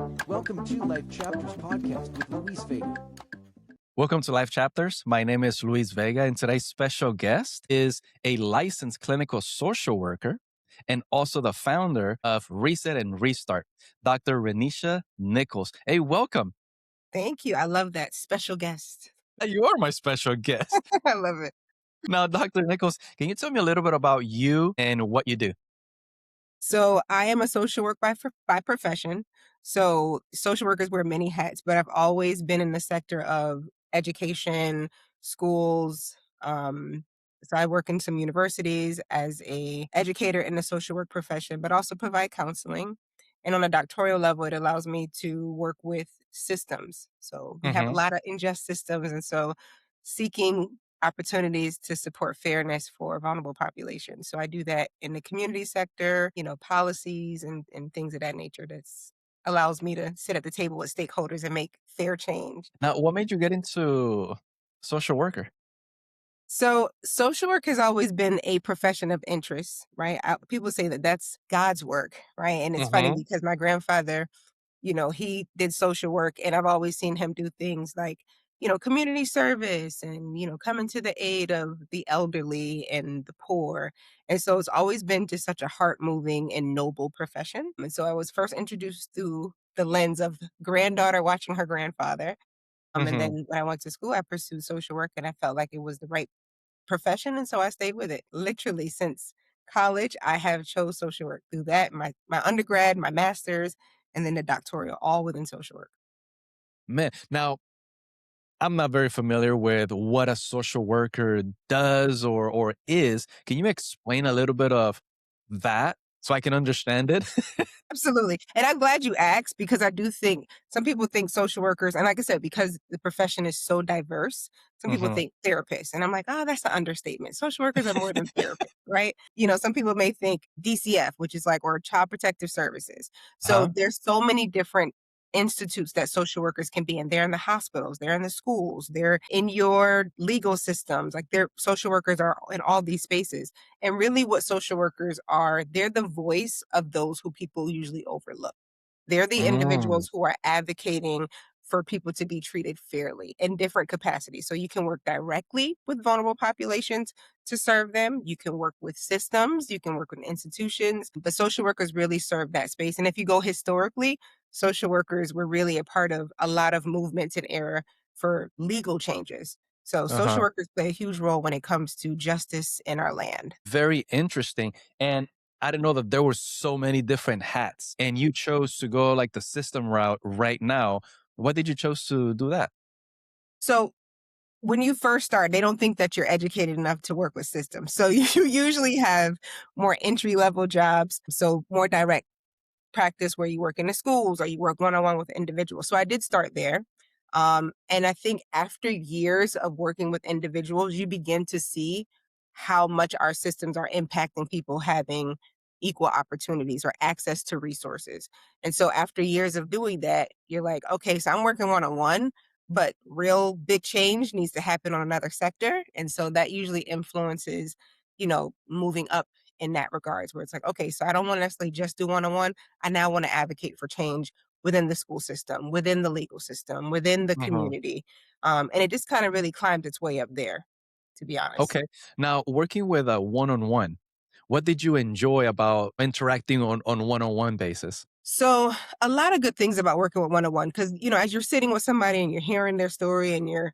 Welcome to Life Chapters Podcast with Luis Vega. Welcome to Life Chapters. My name is Luis Vega, and today's special guest is a licensed clinical social worker and also the founder of Reset and Restart, Dr. Renesha Nichols. Hey, welcome. Thank you. I love that. Special guest. You are my special guest. I love it. Now, Dr. Nichols, can you tell me a little bit about you and what you do? So I am a social work by profession. So social workers wear many hats, but I've always been in the sector of education, schools. So I work in some universities as a educator in the social work profession, but also provide counseling. And on a doctoral level, it allows me to work with systems. So we have a lot of ingest systems, and so seeking opportunities to support fairness for vulnerable populations. So I do that in the community sector, policies and things of that nature that's allows me to sit at the table with stakeholders and make fair change. Now, what made you get into social worker? So social work has always been a profession of interest, right? People say that that's God's work, right? And it's funny because my grandfather, he did social work and I've always seen him do things like, community service and, coming to the aid of the elderly and the poor. And so it's always been just such a heart moving and noble profession. And so I was first introduced through the lens of granddaughter watching her grandfather. And then when I went to school, I pursued social work and I felt like it was the right profession. And so I stayed with it literally since college. I have chose social work through that, my undergrad, my master's, and then the doctoral, all within social work. Man, now I'm not very familiar with what a social worker does or is. Can you explain a little bit of that so I can understand it? Absolutely. And I'm glad you asked because I do think some people think social workers, and like I said, because the profession is so diverse, some people Mhm. think therapists. And I'm like, oh, that's an understatement. Social workers are more than therapists, right? Some people may think DCF, which is like, or Child Protective Services. So Uh-huh. there's so many different institutes that social workers can be in. They're in the hospitals, they're in the schools, they're in your legal systems. Like their social workers are in all these spaces. And really, what social workers are, they're the voice of those who people usually overlook. They're the Mm. individuals who are advocating for people to be treated fairly in different capacities. So you can work directly with vulnerable populations to serve them. You can work with systems, you can work with institutions, but social workers really serve that space. And if you go historically, social workers were really a part of a lot of movements and era for legal changes. So social Uh-huh. workers play a huge role when it comes to justice in our land. Very interesting. And I didn't know that there were so many different hats and you chose to go like the system route right now. What did you chose to do that? So when you first start, they don't think that you're educated enough to work with systems. So you usually have more entry level jobs. So more direct practice where you work in the schools or you work one on one with individuals. So I did start there. And I think after years of working with individuals, you begin to see how much our systems are impacting people having equal opportunities or access to resources. And so after years of doing that, you're like, okay, so I'm working one on one, but real big change needs to happen on another sector. And so that usually influences, moving up in that regards where it's like, okay, so I don't want to necessarily just do one on one. I now want to advocate for change within the school system, within the legal system, within the Mhm. community. And it just kind of really climbed its way up there, to be honest. Okay. Now, working with a one-on-one, what did you enjoy about interacting on one-on-one basis? So a lot of good things about working with one on one, because, as you're sitting with somebody and you're hearing their story and you're,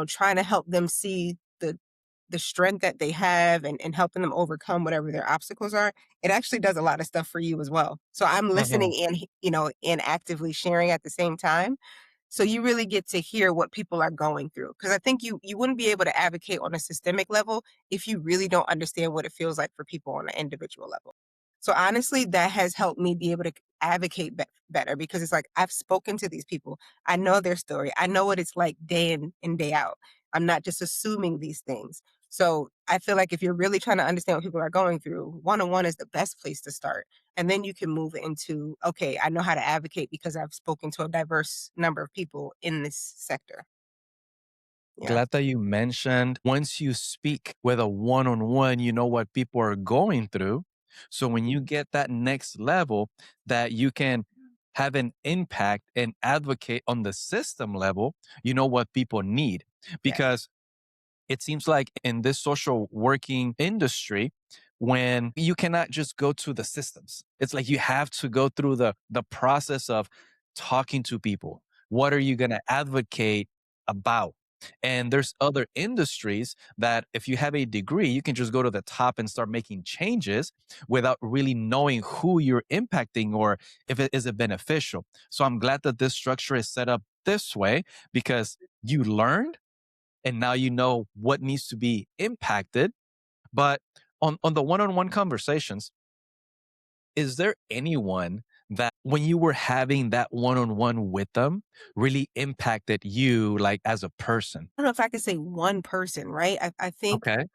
trying to help them see the strength that they have and helping them overcome whatever their obstacles are, it actually does a lot of stuff for you as well. So I'm Mhm. listening and, and actively sharing at the same time. So you really get to hear what people are going through. Because I think you wouldn't be able to advocate on a systemic level if you really don't understand what it feels like for people on an individual level. So honestly, that has helped me be able to advocate better because it's like I've spoken to these people. I know their story. I know what it's like day in and day out. I'm not just assuming these things. So I feel like if you're really trying to understand what people are going through, one on one is the best place to start. And then you can move into, okay, I know how to advocate because I've spoken to a diverse number of people in this sector. Yeah. Glad that you mentioned once you speak with a one-on-one, you know what people are going through. So when you get that next level that you can have an impact and advocate on the system level, you know what people need. Yes. Because it seems like in this social working industry, when you cannot just go to the systems, it's like you have to go through the process of talking to people. What are you going to advocate about? And there's other industries that if you have a degree, you can just go to the top and start making changes without really knowing who you're impacting or if it is it beneficial. So I'm glad that this structure is set up this way because you learned and now you know what needs to be impacted. But on the one-on-one conversations, is there anyone that when you were having that one-on-one with them really impacted you like as a person? I don't know if I could say one person, right? I think Okay.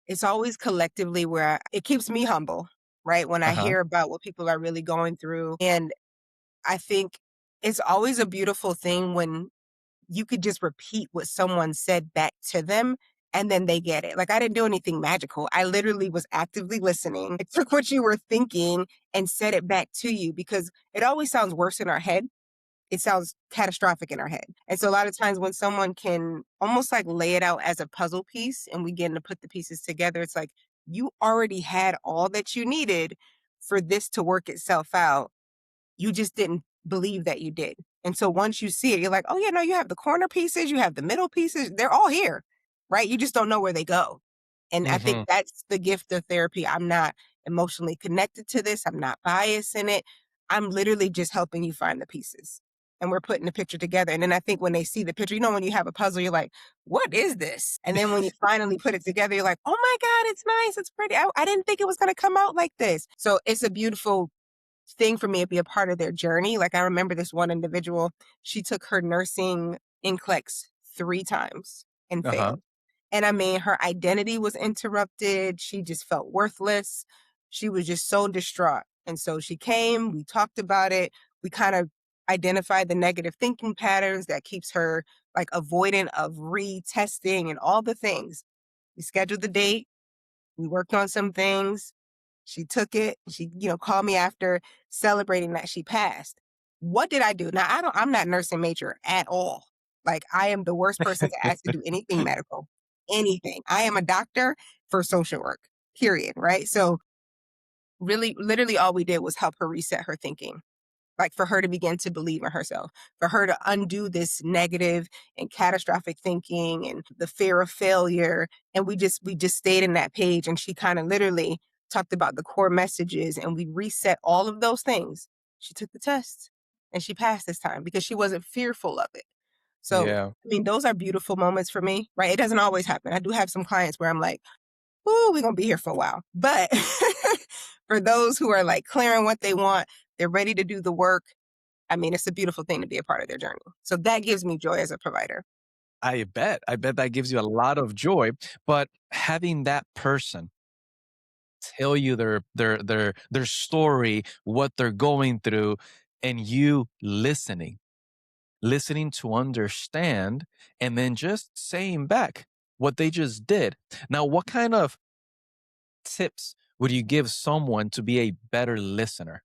it's always collectively where it keeps me humble, right? When I Uh-huh. hear about what people are really going through. And I think it's always a beautiful thing when you could just repeat what someone said back to them and then they get it. Like I didn't do anything magical. I literally was actively listening. I took what you were thinking and said it back to you because it always sounds worse in our head. It sounds catastrophic in our head. And so a lot of times when someone can almost like lay it out as a puzzle piece and we get to put the pieces together, it's like you already had all that you needed for this to work itself out. You just didn't believe that you did. And so once you see it, you're like, oh, yeah, no, you have the corner pieces, you have the middle pieces, they're all here, right? You just don't know where they go. And I think Mhm. that's the gift of therapy. I'm not emotionally connected to this, I'm not biased in it. I'm literally just helping you find the pieces. And we're putting the picture together. And then I think when they see the picture, when you have a puzzle, you're like, what is this? And then when you finally put it together, you're like, oh my God, it's nice. It's pretty. I didn't think it was going to come out like this. So it's a beautiful thing for me to be a part of their journey. Like I remember this one individual, she took her nursing NCLEX 3 times and Uh-huh. failed. And I mean, her identity was interrupted. She just felt worthless. She was just so distraught. And so she came, we talked about it. We kind of identified the negative thinking patterns that keeps her like avoidant of retesting and all the things. We scheduled the date. We worked on some things. She took it. She, called me after celebrating that she passed. What did I do? Now, I'm not nursing major at all. Like, I am the worst person to ask to do anything medical, anything. I am a doctor for social work, period. Right. So, really, literally, all we did was help her reset her thinking, like for her to begin to believe in herself, for her to undo this negative and catastrophic thinking and the fear of failure. And we just stayed in that page and she kind of literally talked about the core messages and we reset all of those things. She took the test and she passed this time because she wasn't fearful of it. So, Yeah. I mean, those are beautiful moments for me, right? It doesn't always happen. I do have some clients where I'm like, ooh, we're gonna be here for a while. But for those who are like clearing what they want, they're ready to do the work. I mean, it's a beautiful thing to be a part of their journey. So that gives me joy as a provider. I bet. I bet that gives you a lot of joy. But having that person tell you their story, what they're going through, and you listening to understand, and then just saying back what they just did. Now, what kind of tips would you give someone to be a better listener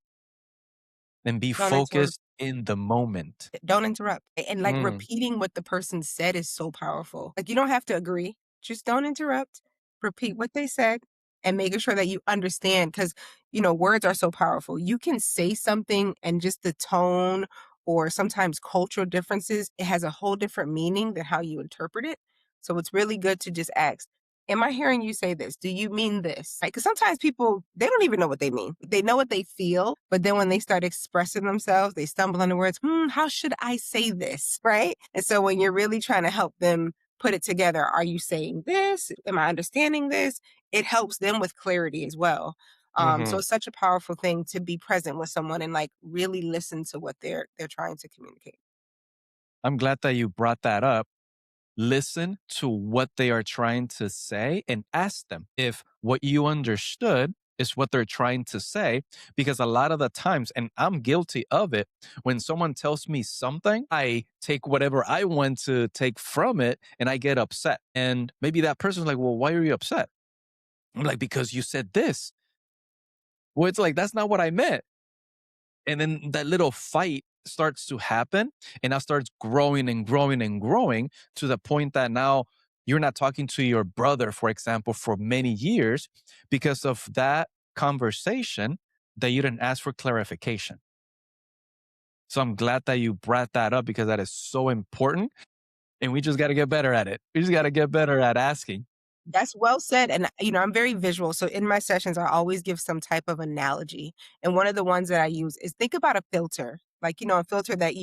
and be Don't interrupt. focused in the moment? Don't interrupt. And like Mm, repeating what the person said is so powerful. Like you don't have to agree. Just don't interrupt. Repeat what they said and making sure that you understand because words are so powerful. You can say something and just the tone or sometimes cultural differences, it has a whole different meaning than how you interpret it. So it's really good to just ask, am I hearing you say this? Do you mean this? Because sometimes people, they don't even know what they mean. They know what they feel, but then when they start expressing themselves, they stumble on the words, how should I say this? Right? And so when you're really trying to help them put it together, are you saying this? Am I understanding this? It helps them with clarity as well. So mhm. it's such a powerful thing to be present with someone and like really listen to what they're trying to communicate. I'm glad that you brought that up. Listen to what they are trying to say and ask them if what you understood is what they're trying to say. Because a lot of the times, and I'm guilty of it, when someone tells me something, I take whatever I want to take from it and I get upset. And maybe that person's like, well, why are you upset? I'm like, because you said this. Well, it's like, that's not what I meant. And then that little fight starts to happen and now starts growing and growing and growing to the point that now you're not talking to your brother, for example, for many years because of that conversation that you didn't ask for clarification. So I'm glad that you brought that up because that is so important. And we just got to get better at it. We just got to get better at asking. That's well said. And, I'm very visual. So in my sessions, I always give some type of analogy. And one of the ones that I use is think about a filter, like, a filter that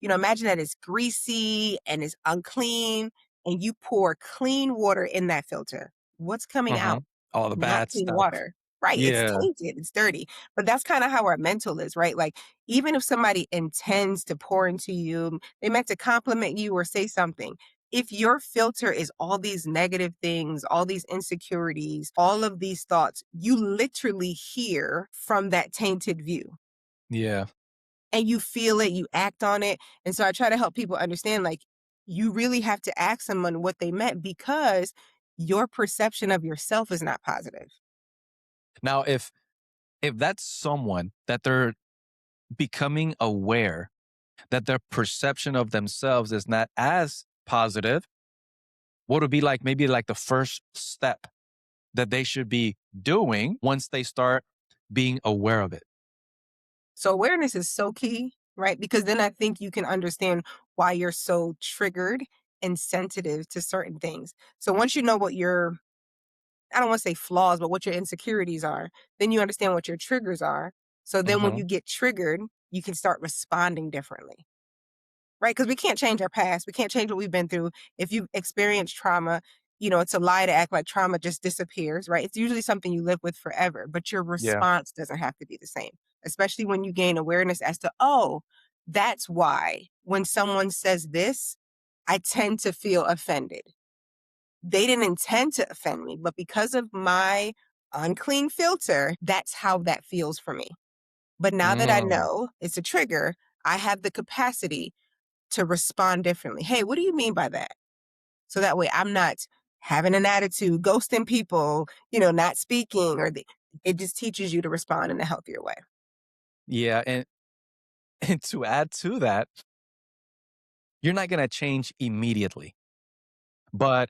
imagine that it's greasy and it's unclean, and you pour clean water in that filter. What's coming Uh-huh. out? All the Not bad clean stuff. water. Right. It's Yeah. tainted. It's dirty. But that's kind of how our mental is, right? Like, even if somebody intends to pour into you, they meant to compliment you or say something, if your filter is all these negative things, all these insecurities, all of these thoughts, you literally hear from that tainted view Yeah. and you feel it, you act on it. And so I try to help people understand, like, you really have to ask someone what they meant because your perception of yourself is not positive. Now, if that's someone that they're becoming aware that their perception of themselves is not as positive, what would be like maybe like the first step that they should be doing once they start being aware of it? So awareness is so key, right? Because then I think you can understand why you're so triggered and sensitive to certain things. So once you know what your I don't want to say flaws, but what your insecurities are, then you understand what your triggers are. So then when Hmm. you get triggered, you can start responding differently, right? Because we can't change our past. We can't change what we've been through. If you've experienced trauma, it's a lie to act like trauma just disappears, right? It's usually something you live with forever, but your Yeah. response doesn't have to be the same, especially when you gain awareness as to, oh, that's why when someone says this, I tend to feel offended. They didn't intend to offend me, but because of my unclean filter, that's how that feels for me. But now that I Mm. know it's a trigger, I have the capacity to respond differently. Hey, what do you mean by that? So that way I'm not having an attitude, ghosting people, not speaking, it just teaches you to respond in a healthier way. Yeah. And to add to that, you're not going to change immediately, but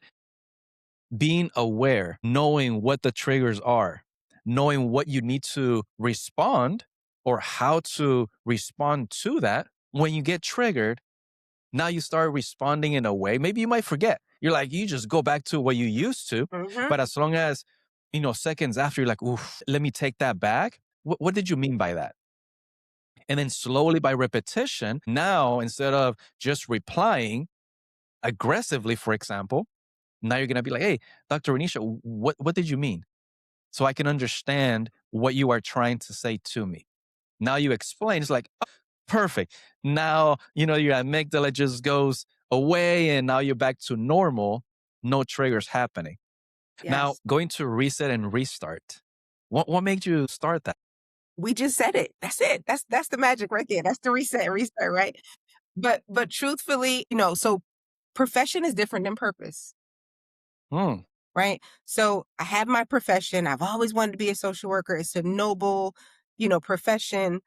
being aware, knowing what the triggers are, knowing what you need to respond or how to respond to that. When you get triggered, now you start responding in a way. Maybe you might forget. You're like, you just go back to what you used to. Hmm. But as long as, seconds after, you're like, oof, let me take that back. What did you mean by that? And then slowly by repetition, now instead of just replying aggressively, for example, now you're going to be like, hey, Dr. Renisha, what did you mean? So I can understand what you are trying to say to me. Now you explain, it's like, oh, perfect. Now, your amygdala just goes away and now you're back to normal. No triggers happening. Now, Yes. going to reset and restart. What made you start that? We just said it. That's it. That's the magic right there. That's the reset and restart, right? But truthfully, so profession is different than purpose, Hmm. right? So I have my profession. I've always wanted to be a social worker. It's a noble, profession.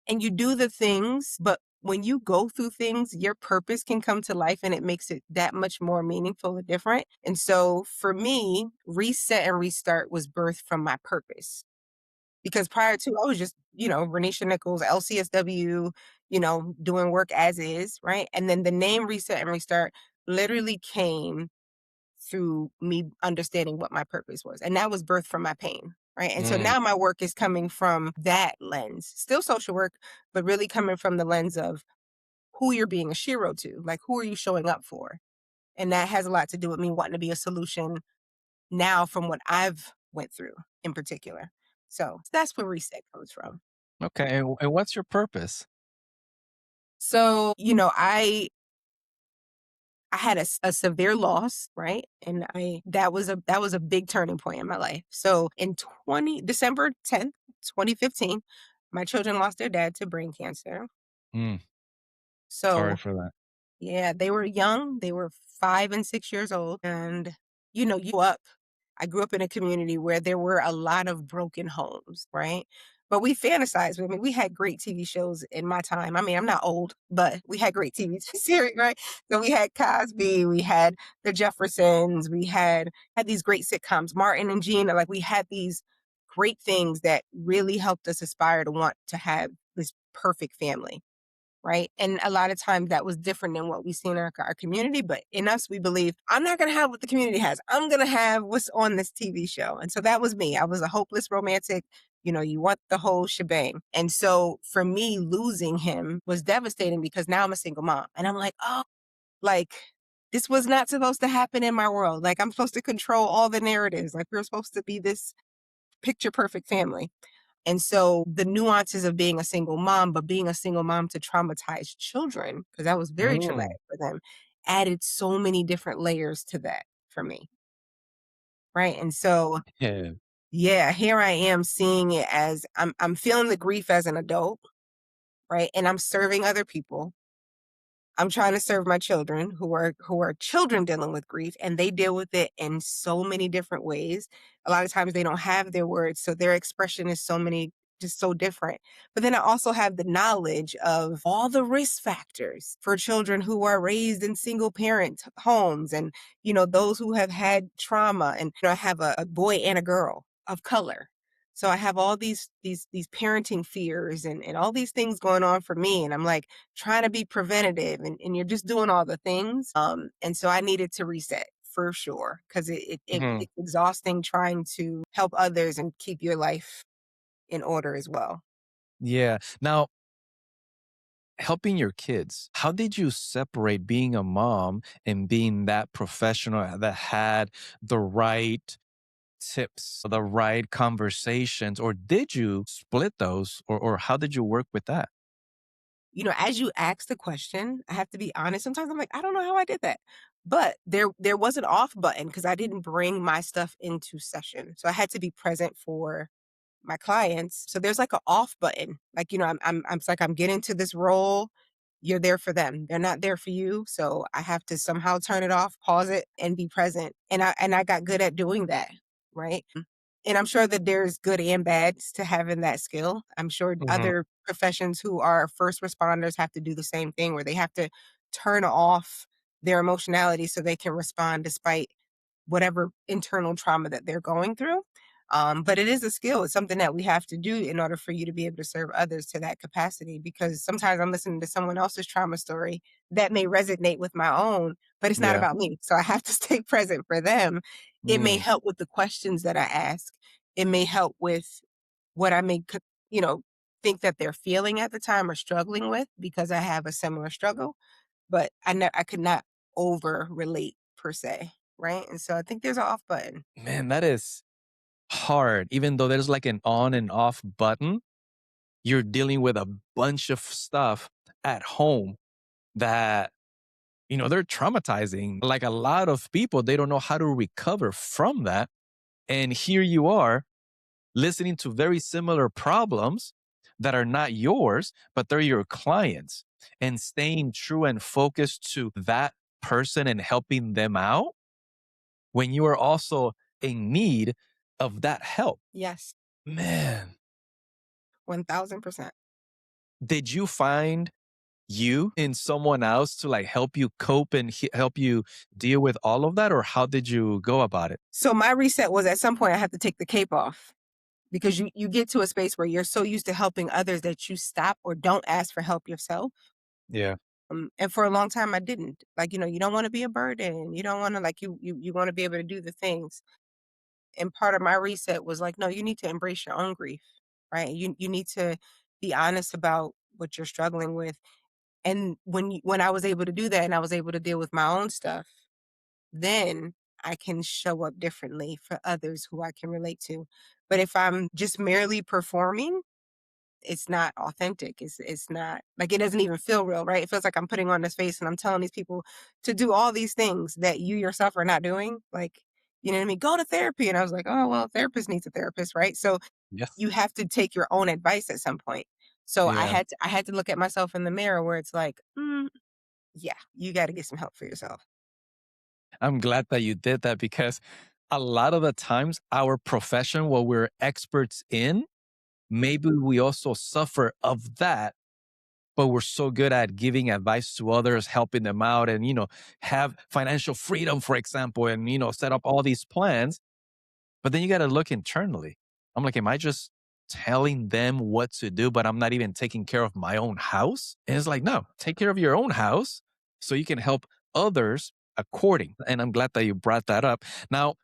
And you do the things, but when you go through things, your purpose can come to life and it makes it that much more meaningful and different. And so for me, reset and restart was birthed from my purpose. Because prior to, I was just, Renesha Nichols, LCSW, doing work as is, right? And then the name Reset and Restart literally came through me understanding what my purpose was. And that was birthed from my pain, right? And so Mm. now my work is coming from that lens, still social work, but really coming from the lens of who you're being a shiro to, like who are you showing up for? And that has a lot to do with me wanting to be a solution now from what I've went through in particular. So that's where reset comes from. Okay. And what's your purpose? So, I had a severe loss, right? And I that was a big turning point in my life. So in 10th, 2015, my children lost their dad to brain cancer. Mm. Sorry So for that. yeah, they were young. They were 5 and 6 years old. And you up. I grew up in a community where there were a lot of broken homes, right? But we fantasized. I mean, we had great TV shows in my time. I mean, I'm not old, but we had great TV series, right? So we had Cosby, we had the Jeffersons, we had these great sitcoms, Martin and Gina. Like we had these great things that really helped us aspire to want to have this perfect family, right? And a lot of times that was different than what we see in our community. But in us, we believe, I'm not going to have what the community has. I'm going to have what's on this TV show. And so that was me. I was a hopeless romantic. You know, you want the whole shebang. And so for me, losing him was devastating because now I'm a single mom. And I'm like, oh, like, this was not supposed to happen in my world. Like, I'm supposed to control all the narratives. Like, we're supposed to be this picture perfect family. And so the nuances of being a single mom, but being a single mom to traumatized children, because that was very Mm. traumatic for them, added so many different layers to that for me. Right. And so, Yeah. yeah, here I am seeing it as I'm feeling the grief as an adult, right? And I'm serving other people. I'm trying to serve my children who are children dealing with grief, and they deal with it in so many different ways. A lot of times they don't have their words, so their expression is just so different. But then I also have the knowledge of all the risk factors for children who are raised in single parent homes, and those who have had trauma. And I have a boy and a girl of color. So I have all these parenting fears and all these things going on for me. And I'm like, trying to be preventative, and you're just doing all the things. And so I needed to reset for sure because Mhm. it's exhausting trying to help others and keep your life in order as well. Yeah. Now, helping your kids, how did you separate being a mom and being that professional that had the right tips, the right conversations, or did you split those, or how did you work with that? As you ask the question, I have to be honest. Sometimes I'm like, I don't know how I did that. But there was an off button because I didn't bring my stuff into session. So I had to be present for my clients. So there's like an off button. Like, I'm it's like I'm getting to this role. You're there for them. They're not there for you. So I have to somehow turn it off, pause it, and be present. And I got good at doing that. Right. And I'm sure that there's good and bads to having that skill. I'm sure Mhm. other professions who are first responders have to do the same thing where they have to turn off their emotionality so they can respond despite whatever internal trauma that they're going through. But it is a skill. It's something that we have to do in order for you to be able to serve others to that capacity. Because sometimes I'm listening to someone else's trauma story that may resonate with my own, but it's not Yeah. about me. So I have to stay present for them. It may Mm. help with the questions that I ask. It may help with what I may, you know, think that they're feeling at the time or struggling with because I have a similar struggle. But I could not over relate per se, right? And so I think there's an off button. Man, that is hard. Even though there's like an on and off button, you're dealing with a bunch of stuff at home that, they're traumatizing. Like a lot of people, they don't know how to recover from that. And here you are listening to very similar problems that are not yours, but they're your clients, and staying true and focused to that person and helping them out when you are also in need of that help. Yes, Man, 1000%. did you find you in someone else to like help you cope and help you deal with all of that? Or how did you go about it? So my reset was at some point I have to take the cape off because you get to a space where you're so used to helping others that you stop or don't ask for help yourself. Yeah. And for a long time I didn't. Like, you don't want to be a burden. You don't want to like you want to be able to do the things. And part of my reset was like, no, you need to embrace your own grief, right? You need to be honest about what you're struggling with. And when I was able to do that and I was able to deal with my own stuff, then I can show up differently for others who I can relate to. But if I'm just merely performing, it's not authentic. It's not like it doesn't even feel real, right? It feels like I'm putting on this face and I'm telling these people to do all these things that you yourself are not doing. Like, you know what I mean? Go to therapy. And I was like, oh well, a therapist needs a therapist, right? So Yes. you have to take your own advice at some point. So I Yeah. had to look at myself in the mirror where it's like, yeah, you got to get some help for yourself. I'm glad that you did that because a lot of the times our profession, what we're experts in, maybe we also suffer of that, but we're so good at giving advice to others, helping them out, and, have financial freedom, for example, and, set up all these plans. But then you got to look internally. I'm like, am I just telling them what to do, but I'm not even taking care of my own house? And it's like, no, take care of your own house so you can help others according. And I'm glad that you brought that up. Now,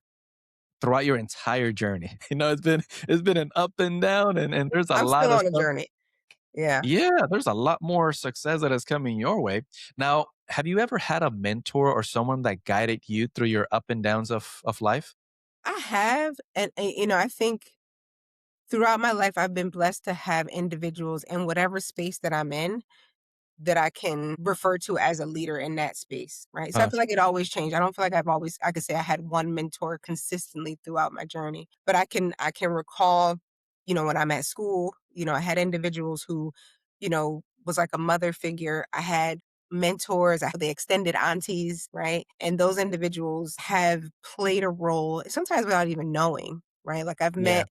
throughout your entire journey, it's been an up and down, and there's a I'm lot still of on a stuff. journey. Yeah. Yeah, there's a lot more success that is coming your way. Now, have you ever had a mentor or someone that guided you through your up and downs of life? I have, and I think throughout my life, I've been blessed to have individuals in whatever space that I'm in that I can refer to as a leader in that space, right? So I Uh, feel like it always changed. I don't feel like I could say I had one mentor consistently throughout my journey, but I can recall, when I'm at school, I had individuals who, was like a mother figure. I had mentors, I had the extended aunties, right? And those individuals have played a role sometimes without even knowing, right? Like I've yeah. met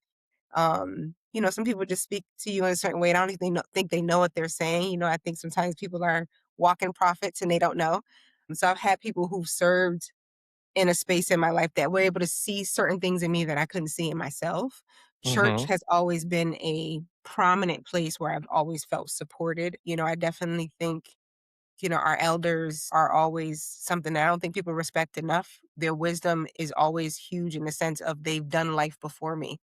some people just speak to you in a certain way. And I don't think they know what they're saying. I think sometimes people are walking prophets and they don't know. And so I've had people who've served in a space in my life that were able to see certain things in me that I couldn't see in myself. Church Mhm. has always been a prominent place where I've always felt supported. I definitely think, our elders are always something that I don't think people respect enough. Their wisdom is always huge in the sense of they've done life before me.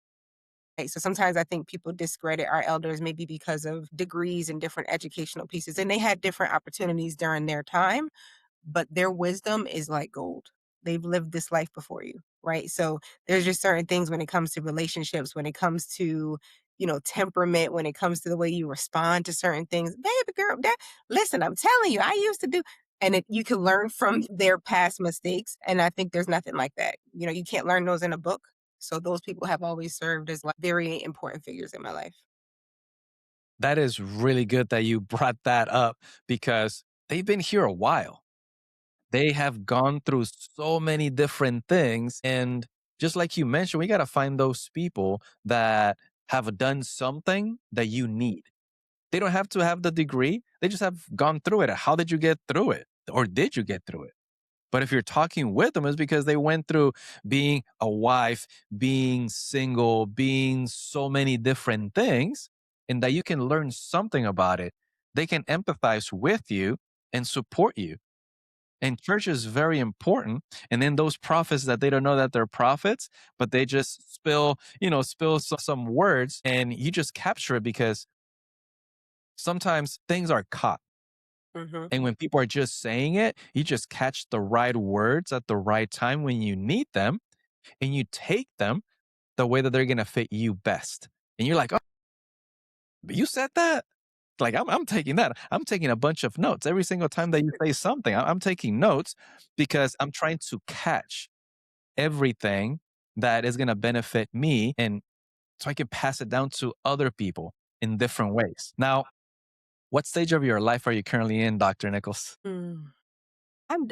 Right, so sometimes I think people discredit our elders maybe because of degrees and different educational pieces, and they had different opportunities during their time, but their wisdom is like gold. They've lived this life before you, right? So there's just certain things when it comes to relationships, when it comes to, temperament, when it comes to the way you respond to certain things. Baby girl, listen, I'm telling you, I used to do, and you can learn from their past mistakes. And I think there's nothing like that. You can't learn those in a book. So those people have always served as like very important figures in my life. That is really good that you brought that up because they've been here a while. They have gone through so many different things. And just like you mentioned, we got to find those people that have done something that you need. They don't have to have the degree, they just have gone through it. How did you get through it? Or did you get through it? But if you're talking with them, it's because they went through being a wife, being single, being so many different things, and that you can learn something about it. They can empathize with you and support you. And church is very important. And then those prophets that they don't know that they're prophets, but they just spill some words and you just capture it because sometimes things are caught. Hmm. And when people are just saying it, you just catch the right words at the right time when you need them and you take them the way that they're going to fit you best. And you're like, oh, but you said that? Like, I'm taking that. I'm taking a bunch of notes every single time that you say something. I'm taking notes because I'm trying to catch everything that is going to benefit me. And so I can pass it down to other people in different ways. Now, what stage of your life are you currently in, Dr. Nichols? Mm.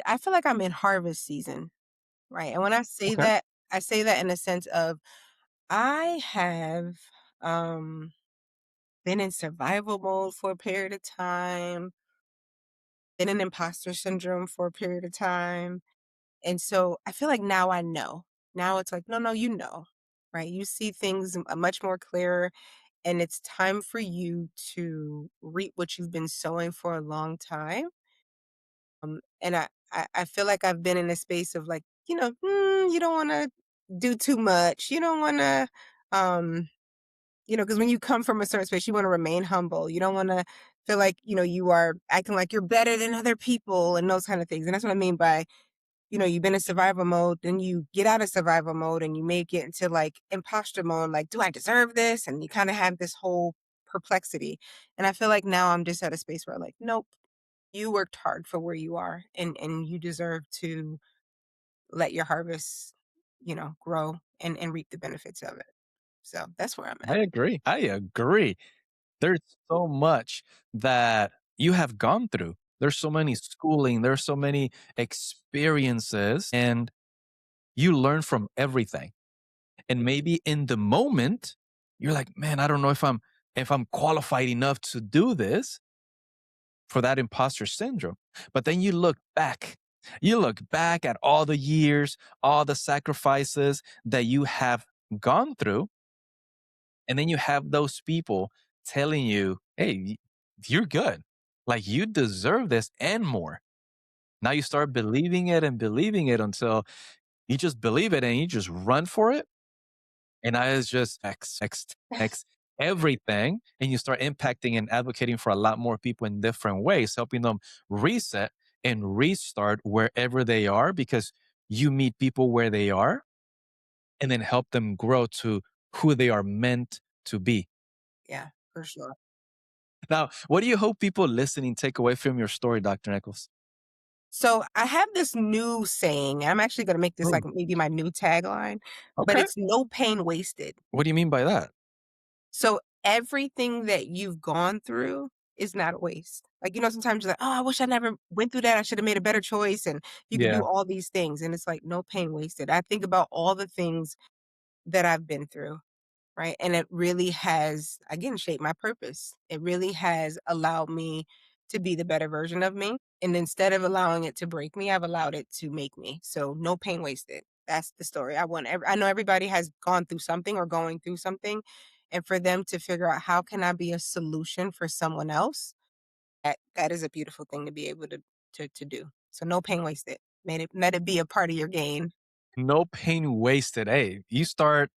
I feel like I'm in harvest season, right? And when I say Okay. that, I say that in the sense of I have um been in survival mode for a period of time, been in imposter syndrome for a period of time. And so I feel like now I know. Now it's like, no, no, right? You see things much more clearer, and it's time for you to reap what you've been sowing for a long time. And I feel like I've been in a space of like, you don't want to do too much. You don't want to, um, because when you come from a certain space, you want to remain humble. You don't want to feel like, you are acting like you're better than other people and those kind of things. And that's what I mean by, you've been in survival mode, then you get out of survival mode and you may get into like imposter mode, like, do I deserve this? And you kind of have this whole perplexity. And I feel like now I'm just at a space where like, nope, you worked hard for where you are and you deserve to let your harvest, grow and reap the benefits of it. So that's where I'm I at. agree. I agree. There's so much that you have gone through. There's so many schooling, there's so many experiences, and you learn from everything. And maybe in the moment, you're like, man, I don't know if I'm qualified enough to do this for that imposter syndrome. But then you look back at all the years, all the sacrifices that you have gone through, and then you have those people telling you, hey, you're good. Like you deserve this and more. Now you start believing it until you just believe it and you just run for it. And I was just X everything. And you start impacting and advocating for a lot more people in different ways, helping them reset and restart wherever they are because you meet people where they are and then help them grow to who they are meant to be. Yeah, for sure. Now, what do you hope people listening take away from your story, Dr. Nichols? So I have this new saying. I'm actually going to make this Oh, like maybe my new tagline, but okay. it's no pain wasted. What do you mean by that? So everything that you've gone through is not a waste. Like, sometimes you're like, oh, I wish I never went through that. I should have made a better choice. And you can do Yeah. all these things. And it's like, no pain wasted. I think about all the things that I've been through. Right. And it really has, again, shaped my purpose. It really has allowed me to be the better version of me. And instead of allowing it to break me, I've allowed it to make me. So no pain wasted. That's the story. I know everybody has gone through something or going through something. And for them to figure out how can I be a solution for someone else, that is a beautiful thing to be able to do. So no pain wasted. Let it be a part of your gain. No pain wasted. Hey, you start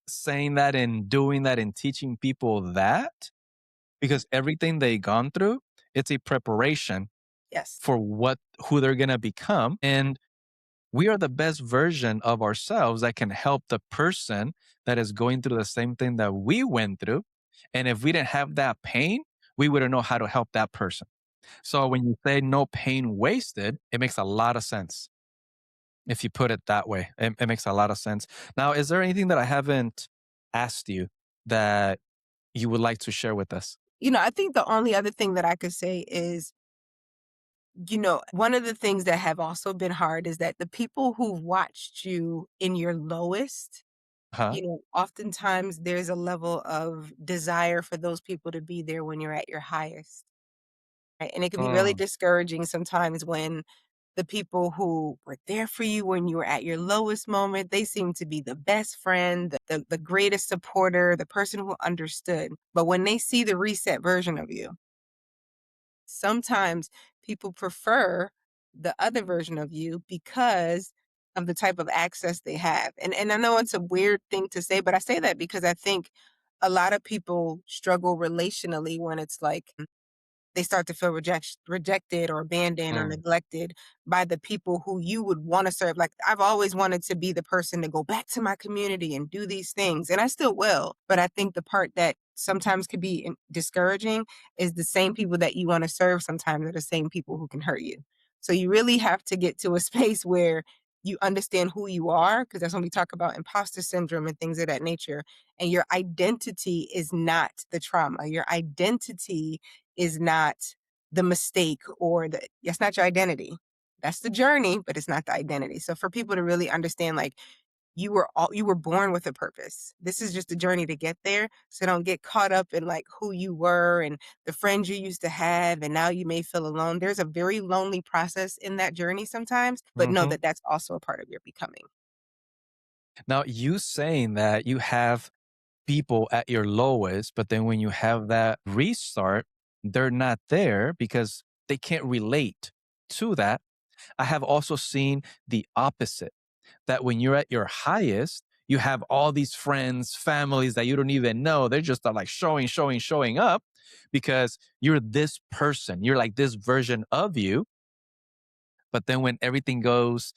saying that and doing that and teaching people that because everything they gone through, it's a preparation Yes. for who they're gonna become. And we are the best version of ourselves that can help the person that is going through the same thing that we went through. And if we didn't have that pain, we wouldn't know how to help that person. So when you say no pain wasted, it makes a lot of sense. If you put it that way, it makes a lot of sense. Now, is there anything that I haven't asked you that you would like to share with us? I think the only other thing that I could say is, one of the things that have also been hard is that the people who've watched you in your lowest, Huh? oftentimes there's a level of desire for those people to be there when you're at your highest. Right? And it can be really Mm, discouraging sometimes when the people who were there for you when you were at your lowest moment, they seem to be the best friend, the greatest supporter, the person who understood. But when they see the reset version of you, sometimes people prefer the other version of you because of the type of access they have. And I know it's a weird thing to say, but I say that because I think a lot of people struggle relationally when it's like they start to feel rejected or abandoned or mm, neglected by the people who you would want to serve. Like I've always wanted to be the person to go back to my community and do these things, and I still will. But I think the part that sometimes could be discouraging is the same people that you want to serve sometimes are the same people who can hurt you. So you really have to get to a space where you understand who you are, because that's when we talk about imposter syndrome and things of that nature. And your identity is not the trauma. Your identity is not the mistake or that's not your identity. That's the journey, but it's not the identity. So for people to really understand, like you were born with a purpose. This is just a journey to get there. So don't get caught up in like who you were and the friends you used to have, and now you may feel alone. There's a very lonely process in that journey sometimes, but know mhm. that that's also a part of your becoming. Now, you saying that you have people at your lowest, but then when you have that restart, they're not there because they can't relate to that. I have also seen the opposite that when you're at your highest, you have all these friends, families that you don't even know. They're just like showing up because you're this person. You're like this version of you. But then when everything goes,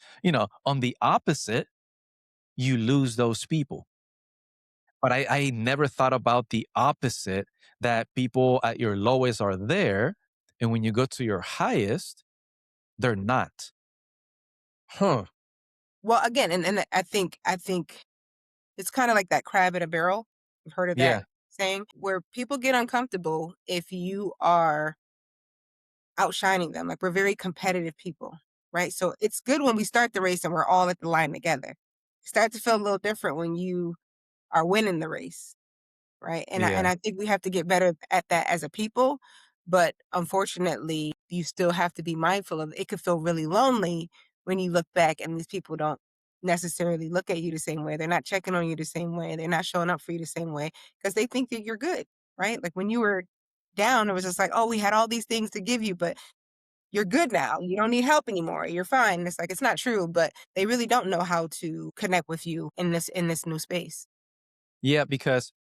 on the opposite, you lose those people. But I never thought about the opposite that people at your lowest are there. And when you go to your highest, they're not. Huh. Well, again, and I think it's kind of like that crab in a barrel. You've heard of that Yeah. saying, where people get uncomfortable if you are outshining them. Like we're very competitive people, right? So it's good when we start the race and we're all at the line together. Start to feel a little different when you are winning the race, right? And Yeah. I think we have to get better at that as a people. But unfortunately, you still have to be mindful of it. Could feel really lonely when you look back and these people don't necessarily look at you the same way. They're not checking on you the same way. They're not showing up for you the same way because they think that you're good, right? Like when you were down, it was just like, oh, we had all these things to give you, but you're good now. You don't need help anymore. You're fine. And it's like it's not true, but they really don't know how to connect with you in this new space. Yeah, because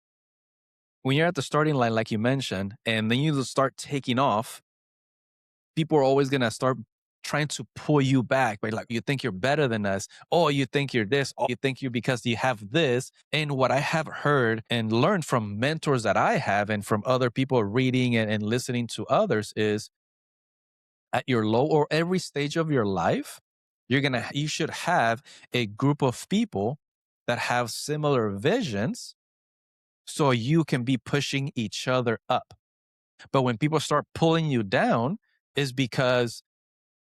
when you're at the starting line, like you mentioned, and then you just start taking off, people are always gonna start trying to pull you back. Right? Like you think you're better than us. Oh, you think you're this. Oh, you think you because you have this. And what I have heard and learned from mentors that I have and from other people reading and listening to others is at your low or every stage of your life, you should have a group of people that have similar visions so you can be pushing each other up. But when people start pulling you down, is because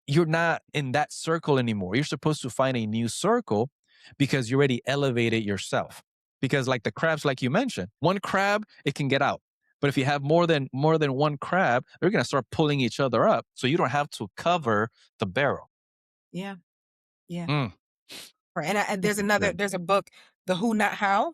you're not in that circle anymore. You're supposed to find a new circle because you already elevated yourself. Because like the crabs, like you mentioned, one crab, it can get out. But if you have more than one crab, they're gonna start pulling each other up. So you don't have to cover the barrel. Yeah. Yeah. Mm, Right. And this is good. there's a book, The Who Not How.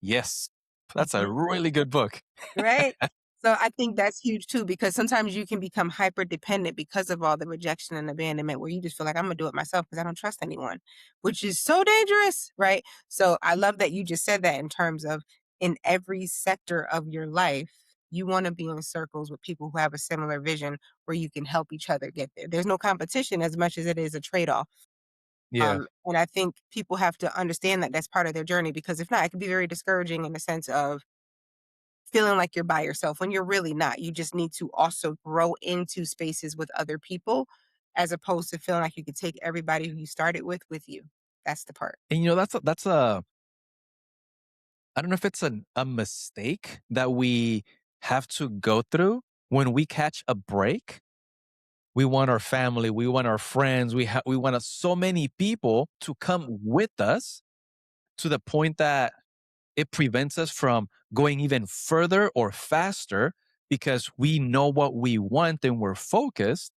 Yes. That's a Mhm. really good book. Right? So I think that's huge too, because sometimes you can become hyper dependent because of all the rejection and abandonment where you just feel like I'm gonna do it myself because I don't trust anyone, which is so dangerous, right? So I love that you just said that in terms of in every sector of your life, you want to be in circles with people who have a similar vision where you can help each other get there. There's no competition as much as it is a trade-off. Yeah. And I think people have to understand that that's part of their journey because if not, it can be very discouraging in the sense of feeling like you're by yourself when you're really not. You just need to also grow into spaces with other people as opposed to feeling like you could take everybody who you started with you. That's the part. And that's a I don't know if it's a mistake that we have to go through when we catch a break. We want our family, we want our friends, we want so many people to come with us to the point that it prevents us from going even further or faster because we know what we want and we're focused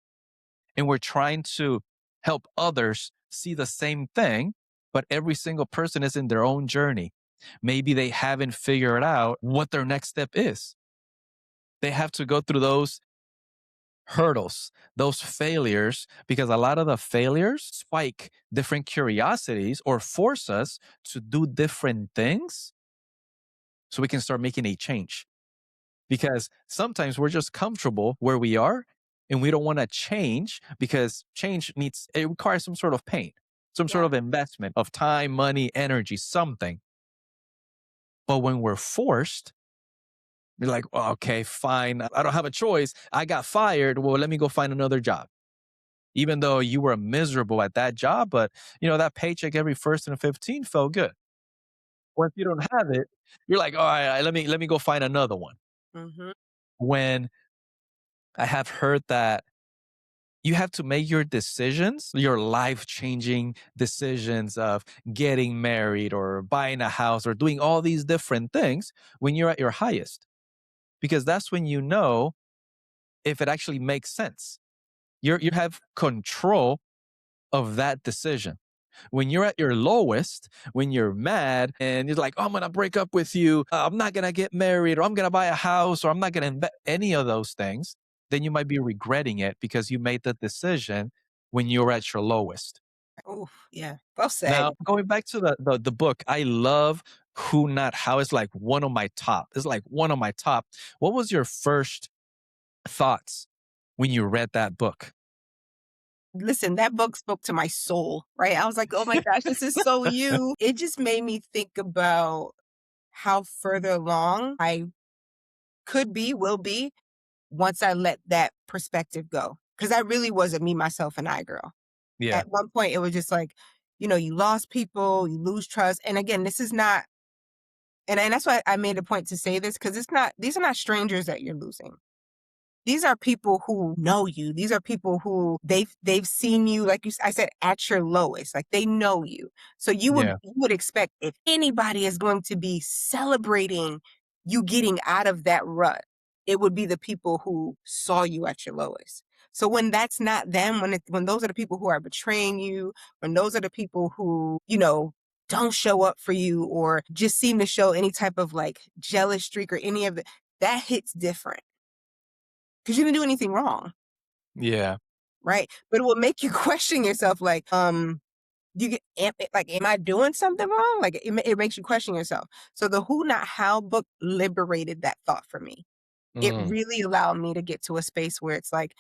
and we're trying to help others see the same thing, but every single person is in their own journey. Maybe they haven't figured out what their next step is. They have to go through those hurdles, those failures, because a lot of the failures spike different curiosities or force us to do different things so we can start making a change. Because sometimes we're just comfortable where we are and we don't want to change because it requires some sort of pain, some sort Yeah. of investment of time, money, energy, something. But when we're forced, you're like, "Well, okay, fine. I don't have a choice. I got fired. Well, let me go find another job." Even though you were miserable at that job, but that paycheck every first and 15 felt good. Once you don't have it, you're like, all right, let me go find another one. Hmm. When I have heard that you have to make your decisions, your life changing decisions of getting married or buying a house or doing all these different things when you're at your highest, because that's when you know if it actually makes sense. You have control of that decision. When you're at your lowest, when you're mad and you're like, oh, I'm going to break up with you, I'm not going to get married, or I'm going to buy a house, or I'm not going to invest any of those things, then you might be regretting it because you made the decision when you were at your lowest. Oh, yeah. Well said. Now, going back to the book, I love Who Not How. It's like one of my top. It's like one of my top. What was your first thoughts when you read that book? Listen, that book spoke to my soul, right? I was like, oh my gosh, this is so you. It just made me think about how further along I could be, will be once I let that perspective go. Because I really was a me, myself, and I girl. Yeah. At one point, it was just like, you lost people, you lose trust. And again, this is not, and that's why I made a point to say this, because these are not strangers that you're losing. These are people who know you. These are people who they've seen you, like I said, at your lowest. Like they know you. So you would Yeah. you would expect if anybody is going to be celebrating you getting out of that rut. It would be the people who saw you at your lowest. So when that's not them, when those are the people who are betraying you, when those are the people who, don't show up for you or just seem to show any type of like jealous streak or any of it, that hits different because you didn't do anything wrong, Yeah. right? But it will make you question yourself, like, am I doing something wrong? Like it makes you question yourself. So the Who Not How book liberated that thought for me. It Mm, really allowed me to get to a space where it's like,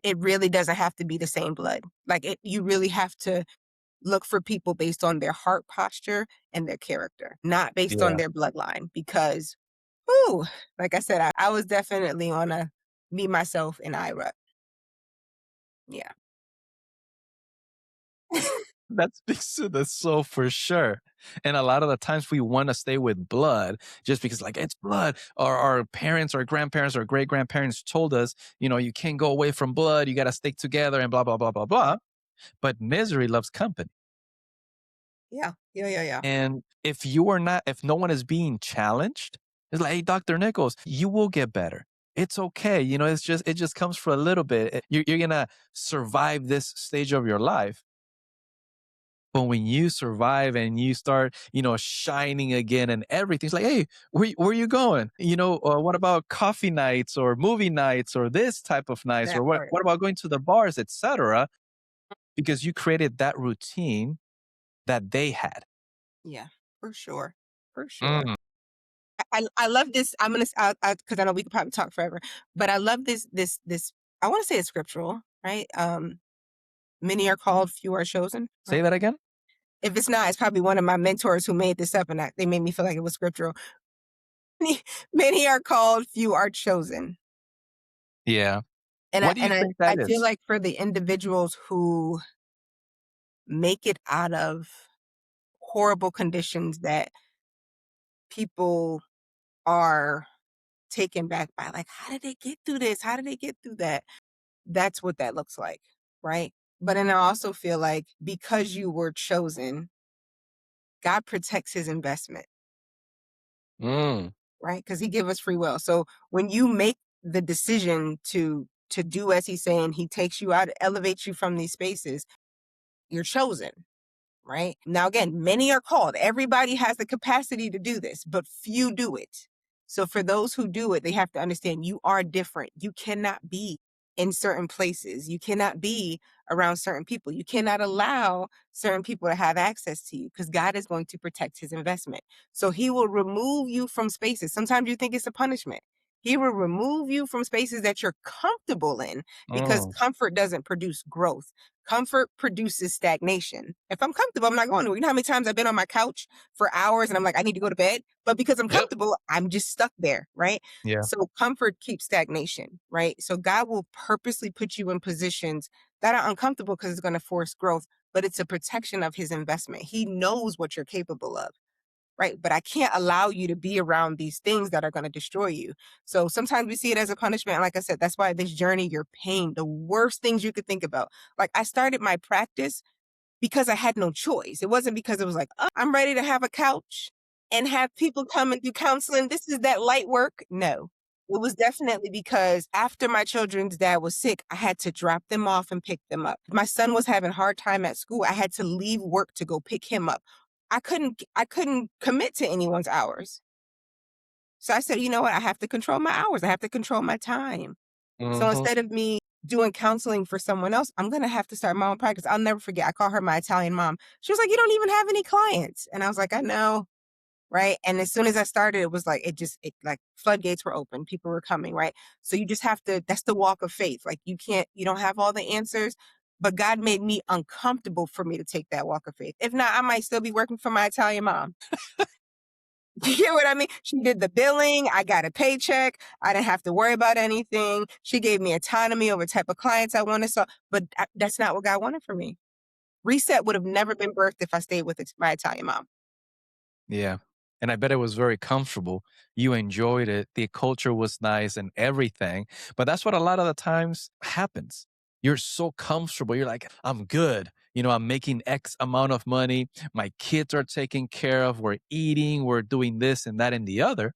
it really doesn't have to be the same blood. Like you really have to look for people based on their heart posture and their character, not based on yeah. their bloodline. Because, ooh, like I said, I was definitely on a me, myself, and I rut. Yeah. That speaks to the soul for sure. And a lot of the times we want to stay with blood just because, like, it's blood. Or our parents or grandparents or great grandparents told us, you can't go away from blood. You got to stick together and blah, blah, blah, blah, blah. But misery loves company. Yeah. Yeah. Yeah. Yeah. And if no one is being challenged, it's like, hey, Dr. Nichols, you will get better. It's okay. It just comes for a little bit. You're going to survive this stage of your life. But when you survive and you start, shining again and everything's like, hey, where you going? What about coffee nights or movie nights or this type of nights or That what, part. what about going to the bars, etc. Because you created that routine that they had. Yeah. For sure. For sure. Mm. I love this. I'm gonna because I know we could probably talk forever, but I love this. I want to say it's scriptural, right? Many are called, few are chosen. Say that again? If it's not, it's probably one of my mentors who made this up, and they made me feel like it was scriptural. Many are called, few are chosen, Yeah. and I What do you and I, think I that feel is? like for the individuals who make it out of horrible conditions that people are taken back by, like, how did they get through this? How did they get through that? That's what that looks like, right? But then I also feel like because you were chosen, God protects his investment, Mm. right? Because he give us free will. So when you make the decision to do as he's saying, he takes you out, elevates you from these spaces, you're chosen. Right? Now, again, many are called. Everybody has the capacity to do this, but few do it. So for those who do it, they have to understand you are different. You cannot be in certain places. You cannot be around certain people. You cannot allow certain people to have access to you because God is going to protect his investment. So he will remove you from spaces. Sometimes you think it's a punishment. He will remove you from spaces that you're comfortable in because Mm. comfort doesn't produce growth. Comfort produces stagnation. If I'm comfortable, I'm not going to. You know how many times I've been on my couch for hours and I'm like, I need to go to bed. But because I'm Yep. comfortable, I'm just stuck there, right? Yeah. So comfort keeps stagnation, right? So God will purposely put you in positions that are uncomfortable because it's going to force growth, but it's a protection of his investment. He knows what you're capable of. Right. But I can't allow you to be around these things that are going to destroy you. So sometimes we see it as a punishment. And like I said, that's why this journey, your pain, the worst things you could think about. Like I started my practice because I had no choice. It wasn't because it was like, oh, I'm ready to have a couch and have people come and do counseling. This is that light work. No. It was definitely because after my children's dad was sick, I had to drop them off and pick them up. My son was having a hard time at school. I had to leave work to go pick him up. I couldn't commit to anyone's hours. So I said, you know what? I have to control my hours. I have to control my time. So Mhm. instead of me doing counseling for someone else, I'm going to have to start my own practice. I'll never forget. I call her my Italian mom. She was like, you don't even have any clients. And I was like, I know. Right. And as soon as I started, it was like, it like floodgates were open. People were coming. Right. So you just have to, that's the walk of faith. Like you don't have all the answers, but God made me uncomfortable for me to take that walk of faith. If not, I might still be working for my Italian mom. You get what I mean? She did the billing. I got a paycheck. I didn't have to worry about anything. She gave me autonomy over type of clients I wanted. So, but that's not what God wanted for me. Reset would have never been birthed if I stayed with my Italian mom. Yeah. And I bet it was very comfortable. You enjoyed it. The culture was nice and everything. But that's what a lot of the times happens. You're so comfortable. You're like, I'm good. I'm making X amount of money. My kids are taken care of. We're eating. We're doing this and that and the other.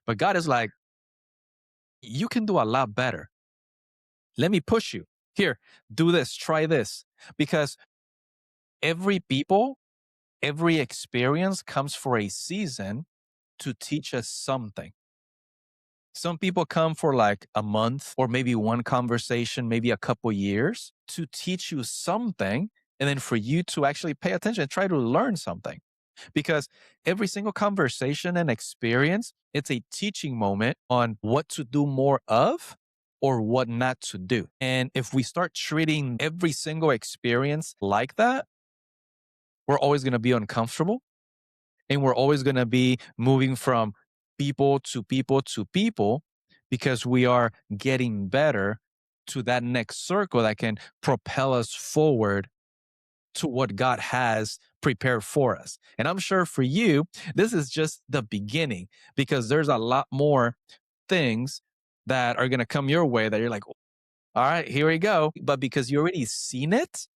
But God is like, you can do a lot better. Let me push you. Here, do this, try this. Because every people, every experience comes for a season to teach us something. Some people come for like a month or maybe one conversation, maybe a couple years to teach you something. And then for you to actually pay attention and try to learn something. Because every single conversation and experience, it's a teaching moment on what to do more of or what not to do. And if we start treating every single experience like that, we're always going to be uncomfortable and we're always going to be moving from people to people to people because we are getting better to that next circle that can propel us forward to what God has prepared for us. And I'm sure for you, this is just the beginning because there's a lot more things that are going to come your way that you're like, all right, here we go. But because you already seen it,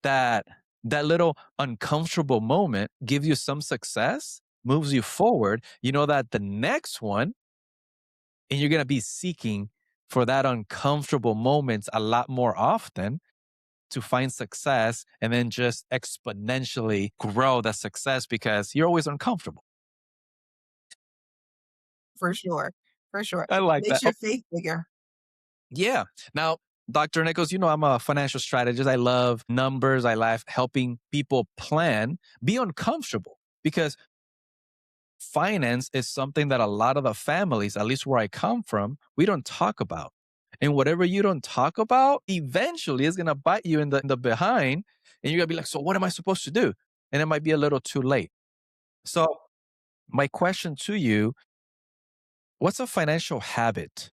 that that little uncomfortable moment gives you some success, moves you forward. You know that the next one, and you're going to be seeking for that uncomfortable moments a lot more often to find success and then just exponentially grow the success because you're always uncomfortable. For sure. For sure. I like that. Makes your faith bigger. Yeah. Now, Dr. Nichols, I'm a financial strategist. I love numbers. I love helping people plan, be uncomfortable because finance is something that a lot of the families, at least where I come from, we don't talk about. And whatever you don't talk about, eventually is going to bite you in the behind. And you're going to be like, so what am I supposed to do? And it might be a little too late. So, my question to you, what's a financial habit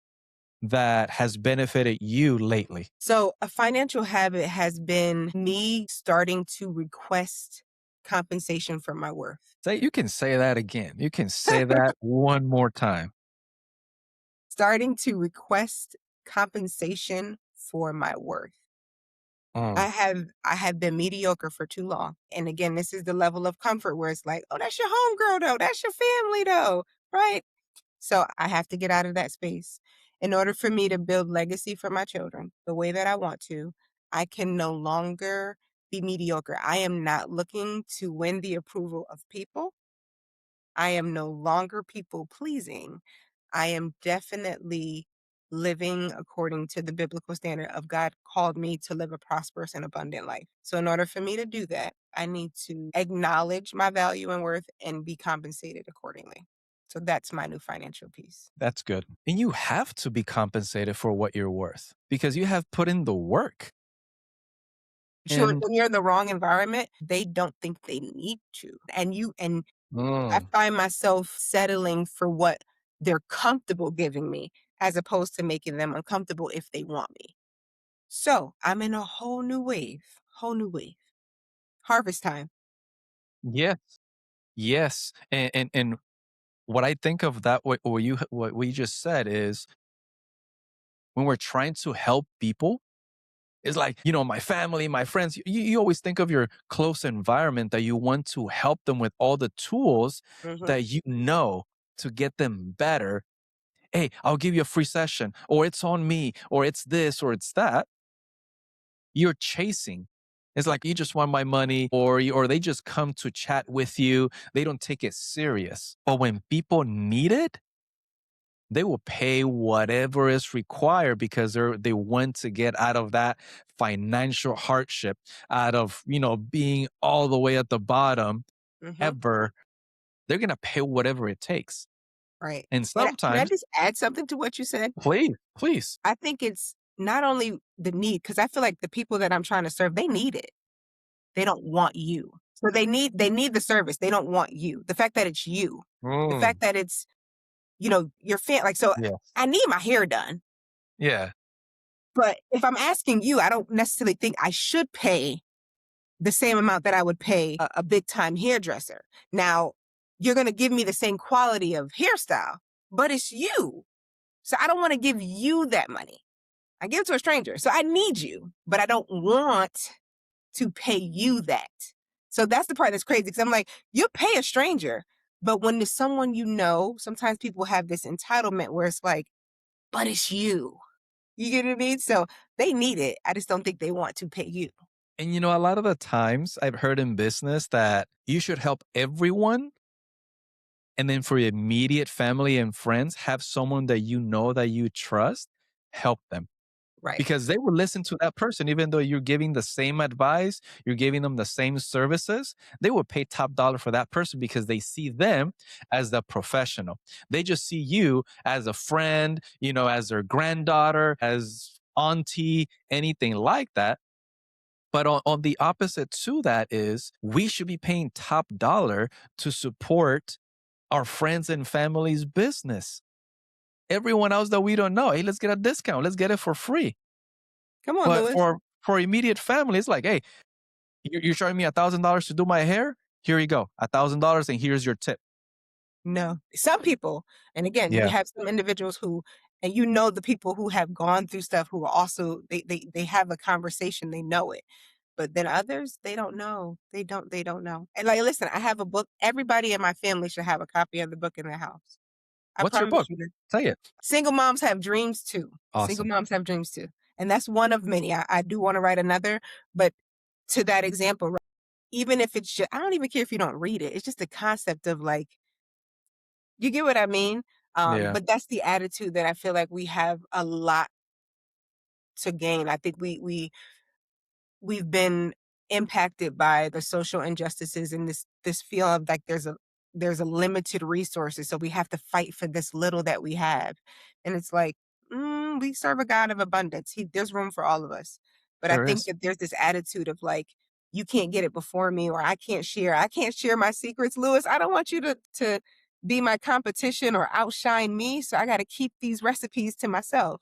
that has benefited you lately? So, a financial habit has been me starting to request compensation for my worth. You can say that again. You can say that one more time. Starting to request compensation for my worth. Mm, I have been mediocre for too long. And again, this is the level of comfort where it's like, oh, that's your homegirl though. That's your family though. Right. So I have to get out of that space. In order for me to build legacy for my children the way that I want to, I can no longer be mediocre. I am not looking to win the approval of people. I am no longer people pleasing. I am definitely living according to the biblical standard of God called me to live a prosperous and abundant life. So in order for me to do that, I need to acknowledge my value and worth and be compensated accordingly. So that's my new financial piece. that's good. And you have to be compensated for what you're worth because you have put in the work. Sure, And when you're in the wrong environment, they don't think they need to. And I mm, find myself settling for what they're comfortable giving me as opposed to making them uncomfortable if they want me. So I'm in a whole new wave, whole new wave. Harvest time. yes, yes. And what I think of that, what you just said is when we're trying to help people, it's like, my family, my friends, you always think of your close environment that you want to help them with all the tools Hmm. that to get them better. Hey, I'll give you a free session, or it's on me, or it's this, or it's that. You're chasing. It's like you just want my money, or they just come to chat with you. They don't take it serious. But when people need it, they will pay whatever is required because they want to get out of that financial hardship, out of being all the way at the bottom Hmm. ever. They're gonna pay whatever it takes. Right. And And can I sometimes, just add something to what you said? please. I think it's not only the need, because I feel like the people that I'm trying to serve, they need it. They don't want you. So they need the service. They don't want you. The fact that it's you, the Mm, fact that it's, your fan, like, so yeah. I need my hair done. Yeah. But if I'm asking you, I don't necessarily think I should pay the same amount that I would pay a big time hairdresser. Now, you're going to give me the same quality of hairstyle, but it's you. So I don't want to give you that money. I give it to a stranger. So I need you, but I don't want to pay you that. So that's the part that's crazy because I'm like, you'll pay a stranger, But when it's someone you know, sometimes people have this entitlement where it's like, but it's you. You get what I mean? So they need it. I just don't think they want to pay you. And a lot of the times I've heard in business that you should help everyone. And then for your immediate family and friends, have someone that you know that you trust help them Right. because they will listen to that person. Even though you're giving the same advice, you're giving them the same services, they will pay top dollar for that person because they see them as the professional. They just see you as a friend, as their granddaughter, as auntie, anything like that. But on the opposite to that is we should be paying top dollar to support our friends and family's business. Everyone else that we don't know, hey, let's get a discount. Let's get it for free. Come on, But Lewis. for immediate family, it's like, hey, you're charging me $1,000 to do my hair. Here you go, $1,000, and here's your tip. No. Some people, and again, you Yeah, have some individuals who, and you know the people who have gone through stuff who are also they have a conversation, they know it. But then others, they don't know. They don't know. And like, listen, I have a book. Everybody in my family should have a copy of the book in their house. I what's your promise book? you that. Say it. Single moms have dreams too. Single Awesome. moms have dreams too. And that's one of many. I do want to write another, but to that example, right, even if it's just, I don't even care if you don't read it. It's just the concept of like, you get what I mean? Yeah, But that's the attitude that I feel like we have a lot to gain. I think we've been impacted by the social injustices and this feel of like there's a limited resources, so we have to fight for this little that we have. And it's like, we serve a God of abundance. There's room for all of us. But I there think is. that there's this attitude of like, you can't get it before me, or I can't share my secrets. Lewis, I don't want you to be my competition or outshine me, so I got to keep these recipes to myself.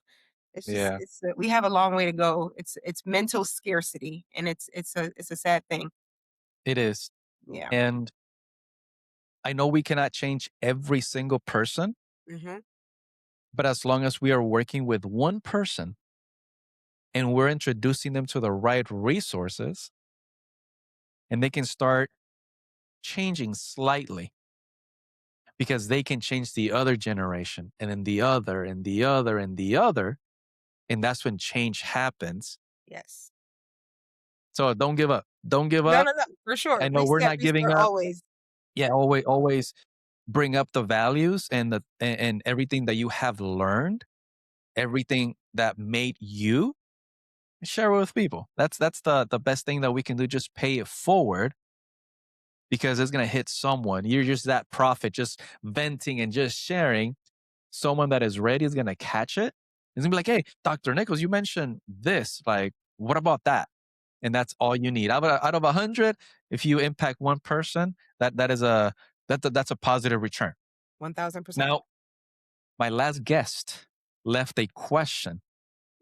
It's just Yeah, we have a long way to go. It's mental scarcity, and it's a sad thing. it is. Yeah. And I know we cannot change every single person, Mhm. but as long as we are working with one person and we're introducing them to the right resources and they can start changing slightly because they can change the other generation and then the other and the other and the other. And that's when change happens. Yes. So don't give up. Don't give No, up. no, no, for sure. I know we're not Reset giving up. always. Yeah, always bring up the values and and everything that you have learned, everything that made you, share it with people. That's the best thing that we can do. Just pay it forward because it's gonna hit someone. You're just that prophet, just venting and just sharing. Someone that is ready is gonna catch it. It's gonna be like, hey, Dr. Nichols, you mentioned this. Like, what about that? And that's all you need. Out of 100, if you impact one person, that is that's a positive return. 1000%. Now, my last guest left a question.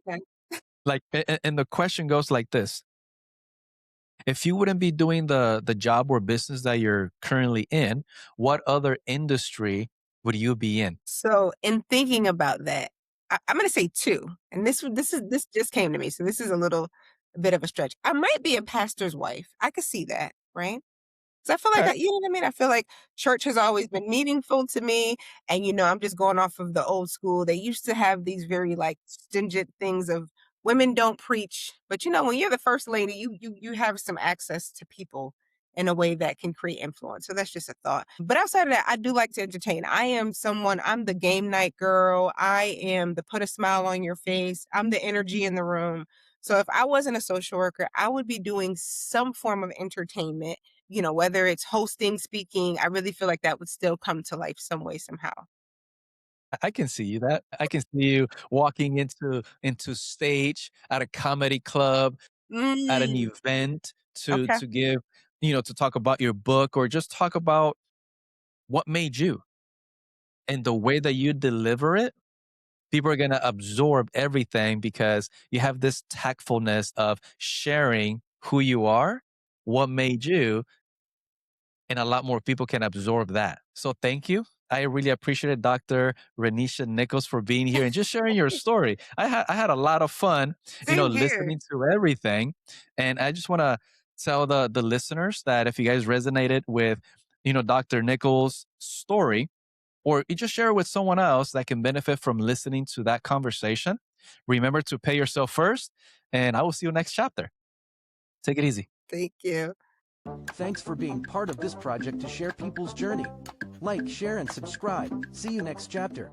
Okay. Like, and the question goes like this: if you wouldn't be doing the job or business that you're currently in, what other industry would you be in? So in thinking about that, I'm gonna say two. And this just came to me. So this is a bit of a stretch. I might be a pastor's wife. I could see that, right? So I feel like Okay. you know what I mean? I feel like church has always been meaningful to me. And, I'm just going off of the old school. They used to have these very like stringent things of women don't preach. But when you're the first lady, you have some access to people in a way that can create influence. So that's just a thought. But outside of that, I do like to entertain. I'm the game night girl. I am the put a smile on your face. I'm the energy in the room. So if I wasn't a social worker, I would be doing some form of entertainment, whether it's hosting, speaking. I really feel like that would still come to life some way, somehow. I can see you that. I can see you walking into stage at a comedy club, at an Mm, event okay. to give, to talk about your book or just talk about what made you and the way that you deliver it. People are going to absorb everything because you have this tactfulness of sharing who you are, what made you, and a lot more people can absorb that. So thank you. I really appreciate it, Dr. Renesha Nichols, for being here and just sharing your story. I had a lot of fun, Same here. listening to everything. And I just want to tell the listeners that if you guys resonated with Dr. Nichols' story, or you just share it with someone else that can benefit from listening to that conversation. Remember to pay yourself first, and I will see you next chapter. Take it easy. Thank you. Thanks for being part of this project to share people's journey. Like, share, and subscribe. See you next chapter.